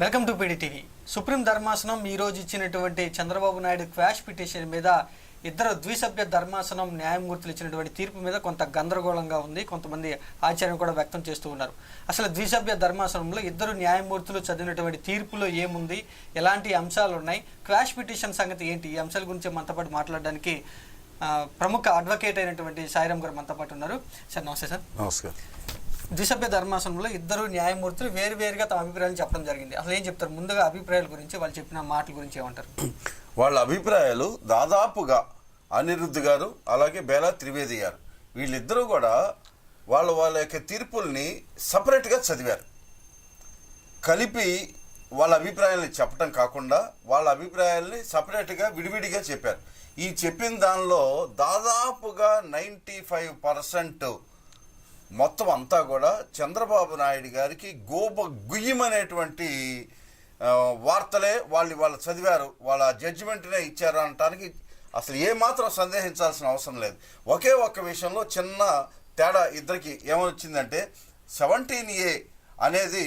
Welcome to PDTV. Supreme ధర్మాసనం ఈరోజు ఇచ్చినటువంటి చంద్రబాబు నాయుడు క్వాష్ పిటిషన్ మీద ఇద్దరు ద్విసభ్య ధర్మాసనం న్యాయమూర్తులు ఇచ్చినటువంటి తీర్పు మీద కొంత గందరగోళంగా ఉంది. కొంతమంది ఆశ్చర్యం కూడా వ్యక్తం చేస్తూ ఉన్నారు. అసలు ద్విసభ్య ధర్మాసనంలో ఇద్దరు న్యాయమూర్తులు చదివినటువంటి తీర్పులో ఏముంది, ఎలాంటి అంశాలు ఉన్నాయి, క్వాష్ పిటిషన్ సంగతి ఏంటి, ఈ అంశాల గురించి మనతో పాటు మాట్లాడడానికి ప్రముఖ అడ్వకేట్ అయినటువంటి సాయిరామ్ గారు మనతో పాటు ఉన్నారు. సార్ నమస్తే. సార్ నమస్కారం. ద్విసభ్య ధర్మాసనంలో ఇద్దరు న్యాయమూర్తులు వేరువేరుగా తమ అభిప్రాయాలు చెప్పడం జరిగింది. అసలు ఏం చెప్తారు? ముందుగా అభిప్రాయాల గురించి, వాళ్ళు చెప్పిన మాటల గురించి ఏమంటారు? వాళ్ళ అభిప్రాయాలు దాదాపుగా అనిరుద్ధ్ గారు అలాగే బేలా త్రివేది గారు వీళ్ళిద్దరూ కూడా వాళ్ళ యొక్క తీర్పుల్ని సపరేట్గా చదివారు. కలిపి వాళ్ళ అభిప్రాయాల్ని చెప్పడం కాకుండా వాళ్ళ అభిప్రాయాల్ని సపరేట్గా విడివిడిగా చెప్పారు. ఈ చెప్పిన దానిలో దాదాపుగా 95% మొత్తం అంతా కూడా చంద్రబాబు నాయుడు గారికి గుయ్యమనేటువంటి వార్తలే వాళ్ళు చదివారు, వాళ్ళ జడ్జిమెంట్నే ఇచ్చారు అనటానికి అసలు ఏమాత్రం సందేహించాల్సిన అవసరం లేదు. ఒకే ఒక్క విషయంలో చిన్న తేడా ఇద్దరికి ఏమొచ్చిందంటే 17A అనేది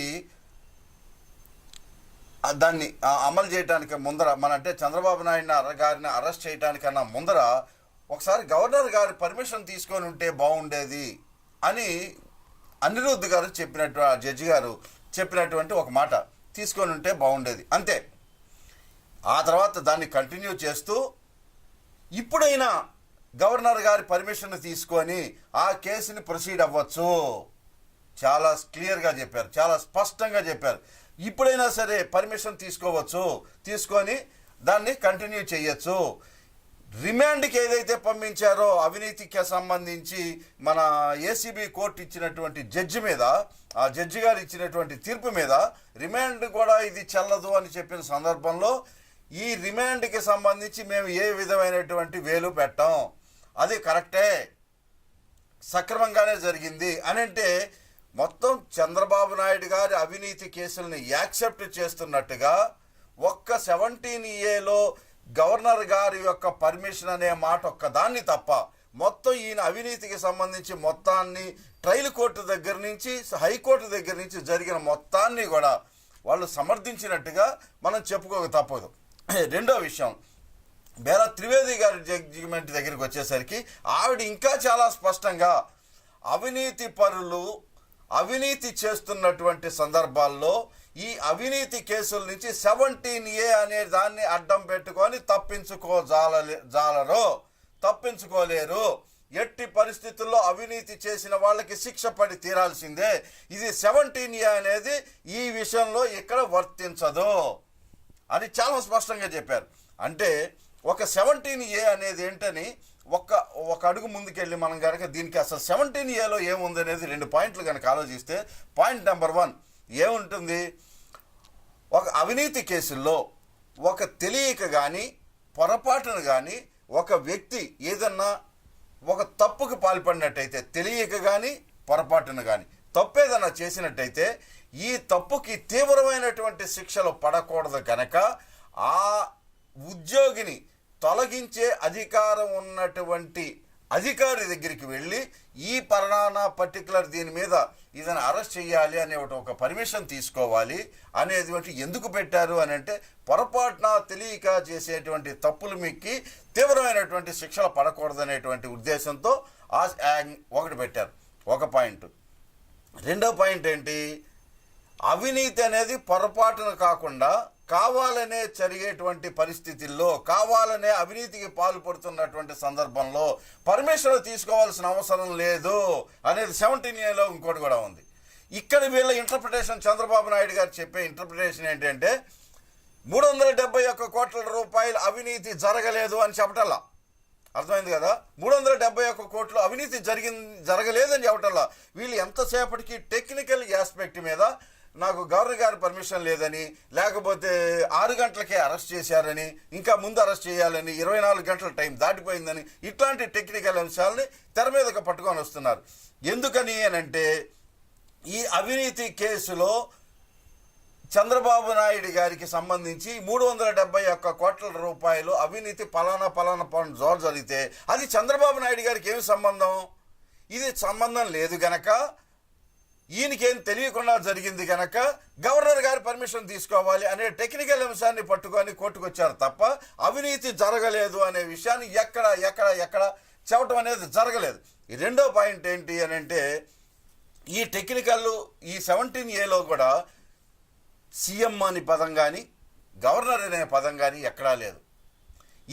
దాన్ని అమలు చేయడానికి ముందర అంటే చంద్రబాబు నాయుడు గారిని అరెస్ట్ చేయడానికన్నా ముందర ఒకసారి గవర్నర్ గారి పర్మిషన్ తీసుకొని ఉంటే బాగుండేది అని అనిరుద్ధ్ గారు చెప్పినట్టు జడ్జి గారు చెప్పినటువంటి ఒక మాట, తీసుకొని ఉంటే బాగుండేది అంతే. ఆ తర్వాత దాన్ని కంటిన్యూ చేస్తూ ఇప్పుడైనా గవర్నర్ గారి పర్మిషన్ తీసుకొని ఆ కేసుని ప్రొసీడ్ అవ్వచ్చు, చాలా క్లియర్గా చెప్పారు, చాలా స్పష్టంగా చెప్పారు. ఇప్పుడైనా సరే పర్మిషన్ తీసుకోవచ్చు, తీసుకొని దాన్ని కంటిన్యూ చేయొచ్చు. రిమాండ్కి ఏదైతే పంపించారో అవినీతికి సంబంధించి మన ఏసీబీ కోర్టు ఇచ్చినటువంటి జడ్జి మీద, ఆ జడ్జి గారు ఇచ్చినటువంటి తీర్పు మీద రిమాండ్ కూడా ఇది చెల్లదు అని చెప్పిన సందర్భంలో ఈ రిమాండ్కి సంబంధించి మేము ఏ విధమైనటువంటి వేలు పెట్టాం, అది కరెక్టే, సక్రమంగానే జరిగింది అని అంటే మొత్తం చంద్రబాబు నాయుడు గారి అవినీతి కేసుల్ని యాక్సెప్ట్ చేస్తున్నట్టుగా ఒక్క 17Aలో గవర్నర్ గారి యొక్క పర్మిషన్ అనే మాట ఒక్కదాన్ని తప్ప మొత్తం ఈయన అవినీతికి సంబంధించి మొత్తాన్ని ట్రయల్ కోర్టు దగ్గర నుంచి హైకోర్టు దగ్గర నుంచి జరిగిన మొత్తాన్ని కూడా వాళ్ళు సమర్థించినట్టుగా మనం చెప్పుకోక తప్పదు. రెండో విషయం, బేలా త్రివేది గారి జడ్జిమెంట్ దగ్గరికి వచ్చేసరికి ఆవిడ ఇంకా చాలా స్పష్టంగా అవినీతి పరులు అవినీతి చేస్తున్నటువంటి సందర్భాల్లో ఈ అవినీతి కేసుల నుంచి 17A అనే దాన్ని అడ్డం పెట్టుకొని తప్పించుకోలేరు. ఎట్టి పరిస్థితుల్లో అవినీతి చేసిన వాళ్ళకి శిక్ష పడి తీరాల్సిందే. ఇది 17A అనేది ఈ విషయంలో ఇక్కడ వర్తించదు అని చాలా స్పష్టంగా చెప్పారు. అంటే ఒక 17A అనేది ఏంటని ఒక అడుగు ముందుకెళ్ళి మనం కనుక దీనికి అసలు 17Aలో ఏముంది అనేది 2 పాయింట్లు కనుక ఆలోచిస్తే, పాయింట్ నెంబర్ 1 ఏముంటుంది, ఒక అవినీతి కేసుల్లో ఒక తెలియక కానీ పొరపాటును కానీ ఒక వ్యక్తి ఏదన్నా ఒక తప్పుకు పాల్పడినట్టయితే, తెలియక కానీ పొరపాటును కానీ తప్పేదన్నా చేసినట్టయితే ఈ తప్పుకి తీవ్రమైనటువంటి శిక్షలు పడకూడదు కనుక ఆ ఉద్యోగిని తొలగించే అధికారం ఉన్నటువంటి అధికారి దగ్గరికి వెళ్ళి ఈ పర్టికులర్ దీని మీద ఇదని అరెస్ట్ చేయాలి అనే ఒక పర్మిషన్ తీసుకోవాలి అనేది ఎందుకు పెట్టారు అని అంటే, పొరపాటున తెలియక చేసేటువంటి తప్పులు మీకు తీవ్రమైనటువంటి శిక్షలు పడకూడదనేటువంటి ఉద్దేశంతో ఒకటి పెట్టారు, ఒక పాయింట్. రెండో పాయింట్ ఏంటి, అవినీతి అనేది పొరపాటున కాకుండా కావాలనే జరిగేటువంటి పరిస్థితుల్లో, కావాలనే అవినీతికి పాల్పడుతున్నటువంటి సందర్భంలో పర్మిషన్ తీసుకోవాల్సిన అవసరం లేదు అనేది 17Aలో ఇంకోటి కూడా ఉంది. ఇక్కడ వీళ్ళ ఇంటర్ప్రిటేషన్, చంద్రబాబు నాయుడు గారు చెప్పే ఇంటర్ప్రిటేషన్ ఏంటంటే 371 కోట్ల రూపాయలు అవినీతి జరగలేదు అని చెప్పటల్లా, అర్థమైంది కదా, 371 కోట్లు అవినీతి జరగలేదని చెప్పటల్లా వీళ్ళు ఎంతసేపటికి టెక్నికల్ ఆస్పెక్ట్ మీద నాకు గవర్నర్ గారి పర్మిషన్ లేదని, లేకపోతే 6 గంటలకే అరెస్ట్ చేశారని, ఇంకా ముందు అరెస్ట్ చేయాలని, 24 గంటల టైం దాటిపోయిందని, ఇట్లాంటి టెక్నికల్ అంశాలని తెర మీదకి పట్టుకొని వస్తున్నారు. ఎందుకని అనంటే ఈ అవినీతి కేసులో చంద్రబాబు నాయుడు గారికి సంబంధించి 371 కోట్ల రూపాయలు అవినీతి పలానా పనులు జరిగితే అది చంద్రబాబు నాయుడు గారికి ఏమి సంబంధం? ఇది సంబంధం లేదు గనక ఈయనకేం తెలియకుండా జరిగింది కనుక గవర్నర్ గారి పర్మిషన్ తీసుకోవాలి అనే టెక్నికల్ అంశాన్ని పట్టుకొని కోర్టుకు వచ్చారు తప్ప అవినీతి జరగలేదు అనే విషయాన్ని ఎక్కడ చెప్పడం అనేది జరగలేదు. ఈ రెండో పాయింట్ ఏంటి అని అంటే, ఈ టెక్నికల్ ఈ 17A కూడా సీఎం అనే పదం కానీ గవర్నర్ అనే పదం కానీ ఎక్కడా లేదు.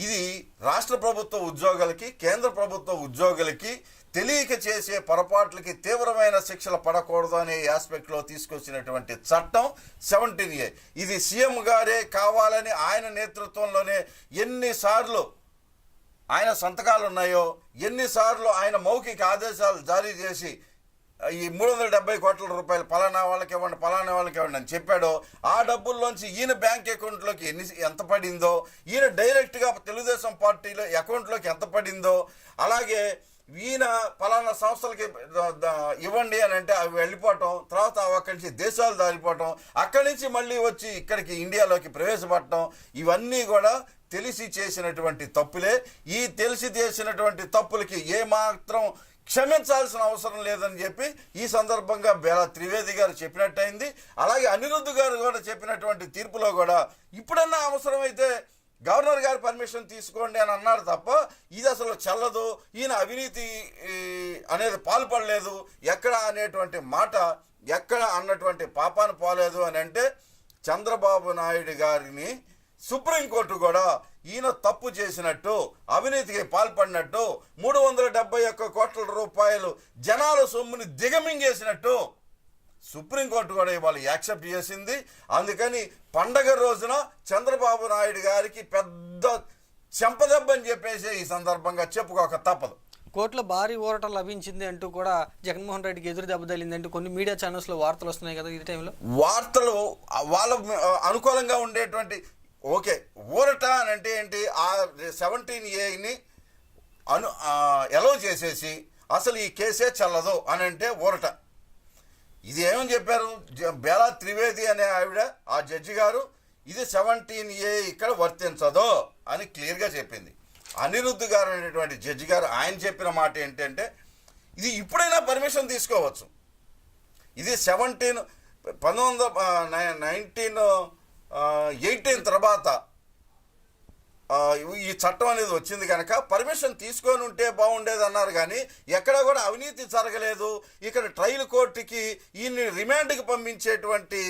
ఇది రాష్ట్ర ప్రభుత్వ ఉద్యోగులకి, కేంద్ర ప్రభుత్వ ఉద్యోగులకి తెలియక చేసే పొరపాట్లకి తీవ్రమైన శిక్షలు పడకూడదు అనే ఆస్పెక్ట్లో తీసుకొచ్చినటువంటి చట్టం 17A. ఇది సీఎం గారే కావాలని ఆయన నేతృత్వంలోనే ఎన్నిసార్లు ఆయన సంతకాలు ఉన్నాయో, ఎన్నిసార్లు ఆయన మౌఖిక ఆదేశాలు జారీ చేసి ఈ 370 కోట్ల రూపాయలు పలానా వాళ్ళకి ఇవ్వండి అని చెప్పాడో, ఆ డబ్బుల్లోంచి ఈయన బ్యాంక్ అకౌంట్లోకి ఎంత పడిందో, ఈయన డైరెక్ట్గా తెలుగుదేశం పార్టీలో అకౌంట్లోకి ఎంత పడిందో, అలాగే ఈయన పలానా సంస్థలకి ఇవ్వండి అని అంటే అవి వెళ్ళిపోవటం, తర్వాత అక్కడి నుంచి దేశాలు దారిపోవటం, అక్కడి నుంచి మళ్ళీ వచ్చి ఇక్కడికి ఇండియాలోకి ప్రవేశపెట్టడం, ఇవన్నీ కూడా తెలిసి చేసినటువంటి తప్పులే. ఈ తెలిసి చేసినటువంటి తప్పులకి ఏమాత్రం క్షమించాల్సిన అవసరం లేదని చెప్పి ఈ సందర్భంగా బేలా త్రివేది గారు చెప్పినట్టయింది. అలాగే అనిరుద్ధ్ గారు కూడా చెప్పినటువంటి తీర్పులో కూడా ఇప్పుడన్నా అవసరమైతే గవర్నర్ గారి పర్మిషన్ తీసుకోండి అని అన్నారు తప్ప ఇది అసలు చెల్లదు, ఈయన అవినీతి అనేది పాల్పడలేదు ఎక్కడ అనేటువంటి మాట ఎక్కడ అన్నటువంటి పాపాన పోలేదు అని అంటే, చంద్రబాబు నాయుడు గారిని సుప్రీంకోర్టు కూడా ఈయన తప్పు చేసినట్టు, అవినీతికి పాల్పడినట్టు, 371 కోట్ల రూపాయలు జనాల సొమ్ముని దిగమింగేసినట్టు సుప్రీంకోర్టు కూడా ఇవాళ యాక్సెప్ట్ చేసింది. అందుకని పండగ రోజున చంద్రబాబు నాయుడు గారికి పెద్ద చెంపదెబ్బని చెప్పేసి ఈ సందర్భంగా చెప్పుకోక తప్పదు. కోర్టులో భారీ ఊరట లభించింది అంటూ కూడా జగన్మోహన్ రెడ్డికి ఎదురు దెబ్బ తగిలింది అంటూ కొన్ని మీడియా ఛానల్స్లో వార్తలు వస్తున్నాయి కదా ఈ టైంలో. వార్తలు వాళ్ళ అనుకూలంగా ఉండేటువంటి ఓకే, ఊరట అని అంటే ఏంటి, ఆ 17Aని ఎలో చేసేసి అసలు ఈ కేసే చల్లదు అని అంటే ఊరట. ఇది ఏమని చెప్పారు బేలా త్రివేది అనే ఆవిడ, ఆ జడ్జి గారు, ఇది 17A ఇక్కడ వర్తించదు అని క్లియర్గా చెప్పింది. అనిరుద్ధ్ గారు అనేటువంటి జడ్జి గారు ఆయన చెప్పిన మాట ఏంటంటే, ఇది ఇప్పుడైనా పర్మిషన్ తీసుకోవచ్చు, ఇది 1918 తర్వాత ఈ చట్టం అనేది వచ్చింది కనుక పర్మిషన్ తీసుకొని ఉంటే బాగుండేది అన్నారు. కానీ ఎక్కడ కూడా అవినీతి జరగలేదు, ఇక్కడ ట్రయల్ కోర్టుకి ఈయన్ని రిమాండ్కి పంపించేటువంటి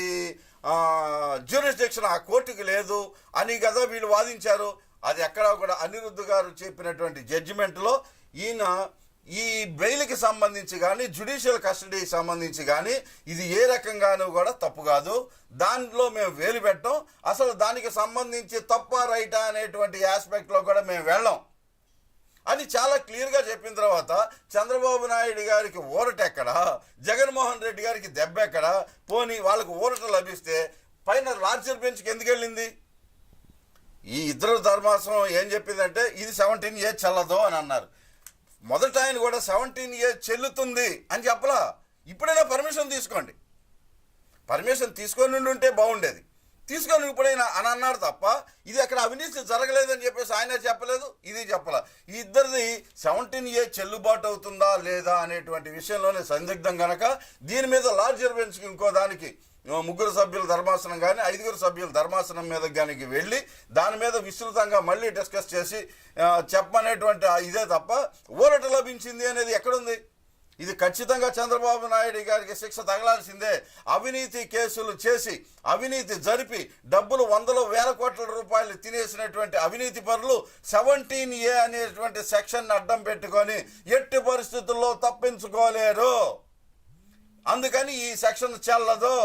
జ్యూరిస్డిక్షన్ ఆ కోర్టుకి లేదు అని కదా వీళ్ళు వాదించారు. అది ఎక్కడా కూడా అనిరుద్ధ్ గారు చెప్పినటువంటి జడ్జిమెంట్లో ఈయన ఈ బెయిల్కి సంబంధించి కానీ జ్యుడిషియల్ కస్టడీకి సంబంధించి కానీ ఇది ఏ రకంగానూ కూడా తప్పు కాదు, దాంట్లో మేము వేలు పెట్టాం, అసలు దానికి సంబంధించి తప్ప రైటా అనేటువంటి ఆస్పెక్ట్లో కూడా మేము వెళ్ళాం అని చాలా క్లియర్గా చెప్పిన తర్వాత చంద్రబాబు నాయుడు గారికి ఊరట ఎక్కడ, జగన్మోహన్ రెడ్డి గారికి దెబ్బ ఎక్కడ, పోనీ వాళ్ళకు ఊరట లభిస్తే పైన లార్జర్ బెంచ్కి ఎందుకు వెళ్ళింది? ఈ ఇద్దరు ధర్మాసనం ఏం చెప్పిందంటే ఇది 17A చెల్లదు అని అన్నారు. మొదట ఆయన కూడా 17A చెల్లుతుంది అని చెప్పలా, ఇప్పుడైనా పర్మిషన్ తీసుకోండి, పర్మిషన్ తీసుకొని ఉంటే బాగుండేది, తీసుకొని ఇప్పుడైనా అని అన్నారు తప్ప ఇది అక్కడ అవినీతి జరగలేదని చెప్పేసి ఆయన చెప్పలేదు, ఇది చెప్పలా. ఈ ఇద్దరిది 17A చెల్లుబాటు అవుతుందా లేదా అనేటువంటి విషయంలోనే సందిగ్ధం కనుక దీని మీద లార్జర్ బెంచ్కి ఇంకో దానికి 3 సభ్యుల ధర్మాసనం కానీ 5 సభ్యుల ధర్మాసనం మీద కానీ వెళ్ళి దాని మీద విస్తృతంగా మళ్ళీ డిస్కస్ చేసి చెప్పనేటువంటి ఇదే తప్ప ఊరట లభించింది అనేది ఎక్కడుంది? ఇది ఖచ్చితంగా చంద్రబాబు నాయుడు గారికి శిక్ష తగలాల్సిందే. అవినీతి కేసులు చేసి అవినీతి జరిపి డబ్బులు 100,000 కోట్ల రూపాయలు తినేసినటువంటి అవినీతి పరులు 17A అనేటువంటి సెక్షన్ అడ్డం పెట్టుకొని ఎట్టి పరిస్థితుల్లో తప్పించుకోలేరు. అందుకని ఈ సెక్షన్ చెల్లదు,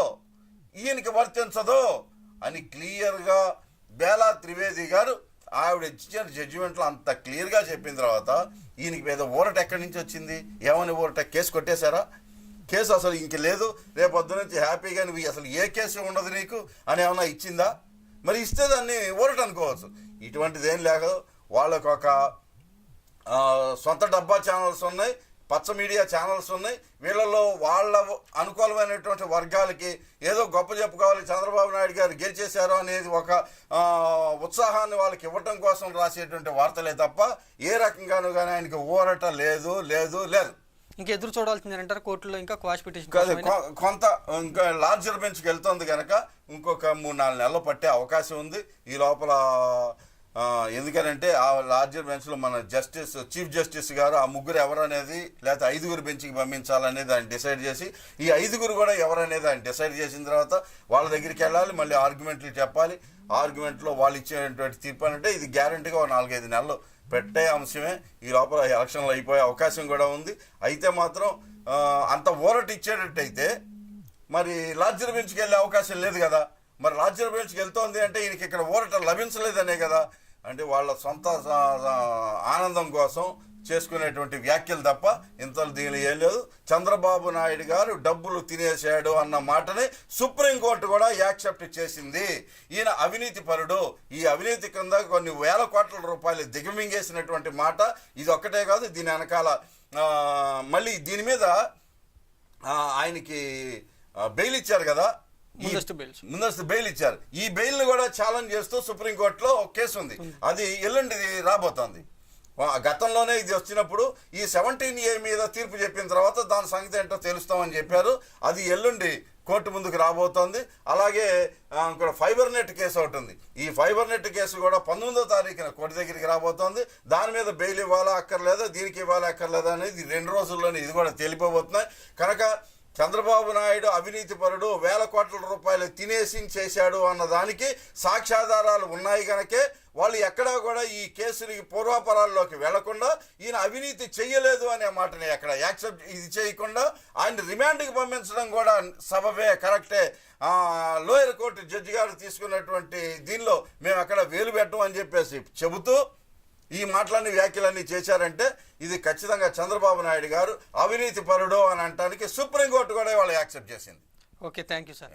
ఈయనకి వర్తించదు అని క్లియర్గా బేలా త్రివేది గారు ఆవిడ ఇచ్చిన జడ్జిమెంట్లో అంత క్లియర్గా చెప్పిన తర్వాత ఈయనకి మీద ఊరట ఎక్కడి నుంచి వచ్చింది? ఏమని ఊరట? కేసు కొట్టేశారా? కేసు అసలు ఇంక లేదు, రేపు పొద్దు నుంచి హ్యాపీగా నువ్వు అసలు ఏ కేసు ఉండదు నీకు అని ఏమన్నా ఇచ్చిందా? మరి ఇస్తే దాన్ని ఊరట అనుకోవచ్చు. ఇటువంటిది ఏం లేక వాళ్ళకు ఒక సొంత డబ్బా ఛానల్స్ ఉన్నాయి, పచ్చ మీడియా ఛానల్స్ ఉన్నాయి, వీళ్ళలో వాళ్ళ అనుకూలమైనటువంటి వర్గాలకి ఏదో గొప్ప చెప్పుకోవాలి, చంద్రబాబు నాయుడు గారు గెలిచేశారు అనేది ఒక ఉత్సాహాన్ని వాళ్ళకి ఇవ్వటం కోసం రాసేటువంటి వార్తలే తప్ప ఏ రకంగానూ కానీ ఆయనకి ఊరట లేదు లేదు లేదు. ఇంకా ఎదురు చూడాల్సింది అంటారు కోర్టులో ఇంకా క్వాష్ పిటిషన్ కాదు, కొంత ఇంకా లార్జర్ బెంచ్కి వెళ్తుంది కనుక ఇంకొక 3-4 నెలలు పట్టే అవకాశం ఉంది. ఈ లోపల ఎందుకనంటే ఆ లార్జర్ బెంచ్లో మన చీఫ్ జస్టిస్ గారు ఆ ముగ్గురు ఎవరనేది లేకపోతే 5గురు బెంచ్కి పంపించాలనేది ఆయన డిసైడ్ చేసి, ఈ 5గురు కూడా ఎవరనేది ఆయన డిసైడ్ చేసిన తర్వాత వాళ్ళ దగ్గరికి వెళ్ళాలి, మళ్ళీ ఆర్గ్యుమెంట్లు చెప్పాలి. ఆర్గ్యుమెంట్లో వాళ్ళు ఇచ్చేటువంటి తీర్పు అంటే ఇది గ్యారంటీగా 4-5 నెలలు పెట్టే అంశమే. ఈ లోపల ఎలక్షన్లు అయిపోయే అవకాశం కూడా ఉంది. అయితే మాత్రం అంత ఊరట ఇచ్చేటట్టయితే మరి లార్జర్ బెంచ్కి వెళ్ళే అవకాశం లేదు కదా. మరి లార్జర్ బెంచ్కి వెళ్తోంది అంటే ఈయనకి ఇక్కడ ఊరట లభించలేదనే కదా. అంటే వాళ్ళ సొంత ఆనందం కోసం చేసుకునేటువంటి వ్యాఖ్యలు తప్ప ఇంతలో దీనిలో ఏం లేదు. చంద్రబాబు నాయుడు గారు డబ్బులు తినేశాడు అన్న మాటని సుప్రీంకోర్టు కూడా యాక్సెప్ట్ చేసింది. ఈయన అవినీతి పరుడు, ఈ అవినీతి కింద కొన్ని వేల కోట్ల రూపాయలు దిగమింగేసినటువంటి మాట ఇది ఒక్కటే కాదు. దీని వెనకాల మళ్ళీ దీని మీద ఆయనకి బెయిల్ ఇచ్చారు కదా, ముందస్తు బెయిల్ ఇచ్చారు. ఈ బెయిల్ని కూడా ఛాలెంజ్ చేస్తూ సుప్రీంకోర్టులో ఒక కేసు ఉంది. అది ఎల్లుండి రాబోతోంది. గతంలోనే ఇది వచ్చినప్పుడు ఈ 17A మీద తీర్పు చెప్పిన తర్వాత దాని సంగతి ఏంటో తెలుస్తామని చెప్పారు. అది ఎల్లుండి కోర్టు ముందుకు రాబోతోంది. అలాగే ఇక్కడ ఫైబర్ నెట్ కేసు ఒకటి ఉంది. ఈ ఫైబర్ నెట్ కేసు కూడా 19వ తారీఖున కోర్టు దగ్గరికి రాబోతోంది. దాని మీద బెయిల్ ఇవ్వాలా అక్కర్లేదా, దీనికి ఇవ్వాలా అక్కర్లేదా అనేది 2 రోజుల్లోనే ఇది కూడా తేలిపోబోతున్నాయి. కనుక చంద్రబాబు నాయుడు అవినీతి పరుడు, వేల కోట్ల రూపాయలు తినేసి చేశాడు అన్న దానికి సాక్ష్యాధారాలు ఉన్నాయి కనుకే వాళ్ళు ఎక్కడా కూడా ఈ కేసుని పూర్వాపరాల్లోకి వెళ్లకుండా ఈయన అవినీతి చెయ్యలేదు అనే మాటని ఎక్కడ యాక్సెప్ట్ ఇది చేయకుండా ఆయన రిమాండ్కి పంపించడం కూడా సబబే, కరెక్టే. లోయర్ కోర్టు జడ్జి గారు తీసుకున్నటువంటి దీనిలో మేము అక్కడ వేలు పెట్టం అని చెప్పేసి చెబుతూ ఈ మాటలన్నీ వ్యాఖ్యలన్నీ చేశారంటే ఇది ఖచ్చితంగా చంద్రబాబు నాయుడు గారు అవినీతి పరుడు అని అనడానికి సుప్రీంకోర్టు కూడా వాళ్ళు యాక్సెప్ట్ చేసింది. Okay, thank you sir.